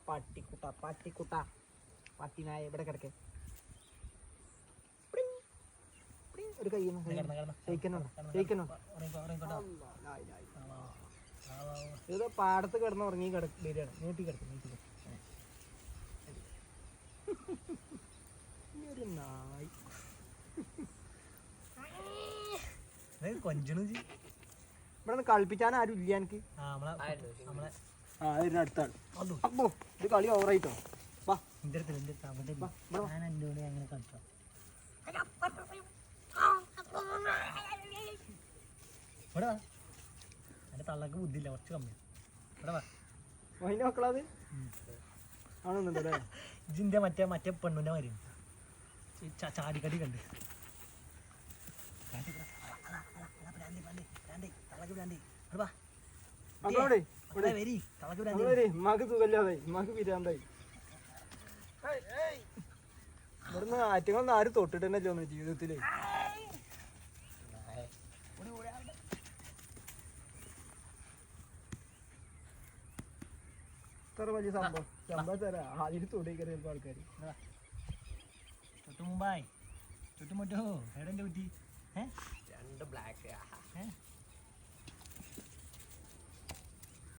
പട്ടിക്കുട്ട പട്ടിനായ ഇവിടെ കിടക്കേ ഒരു കയ്യിൽ ഇത് പാടത്ത് കിടന്ന് ഉറങ്ങി വരികയാണ്. നീട്ടി കിടക്കും ഒരു നായി കൊഞ്ചണു ഇവിടെ കളിപ്പിച്ചാൻ ആരും ഇല്ല എനിക്ക്. അടുത്താണ് അപ്പോ ഇത് കളി ഓവറായിട്ടോ. വാ അങ്ങനെ കളിച്ചോ. ഇവിടെ വാ, എൻ്റെ തള്ളക്ക് ബുദ്ധിയില്ല, കുറച്ച് കമ്മിയാണ്. ഇവിടെ വാ, അതിൻ്റെ മക്കളത് ആണെന്നുണ്ടല്ലേ. ഇതിൻ്റെ മറ്റേ പെണ്ണുൻ്റെ മാതിരി ചാടിക്കടി കണ്ട് ഉമ്മാക്ക് സുഖമില്ലാതായി, ഉമ്മാക്ക് പിരാന്തായി. ഇവിടുന്ന് ആറ്റങ്ങളൊന്നും ആരും തൊട്ടിട്ട് തന്നെ തോന്നുന്നു ജീവിതത്തില്. ഇത്ര വലിയ സംഭവം തരാം ആദ്യം തൊടിക്കറി ചിലപ്പോൾ ആൾക്കാർ. ചുറ്റുമുമ്പായി ചുറ്റുമുറ്റോ എവിടെ കുറ്റി 2 ബ്ലാക്ക്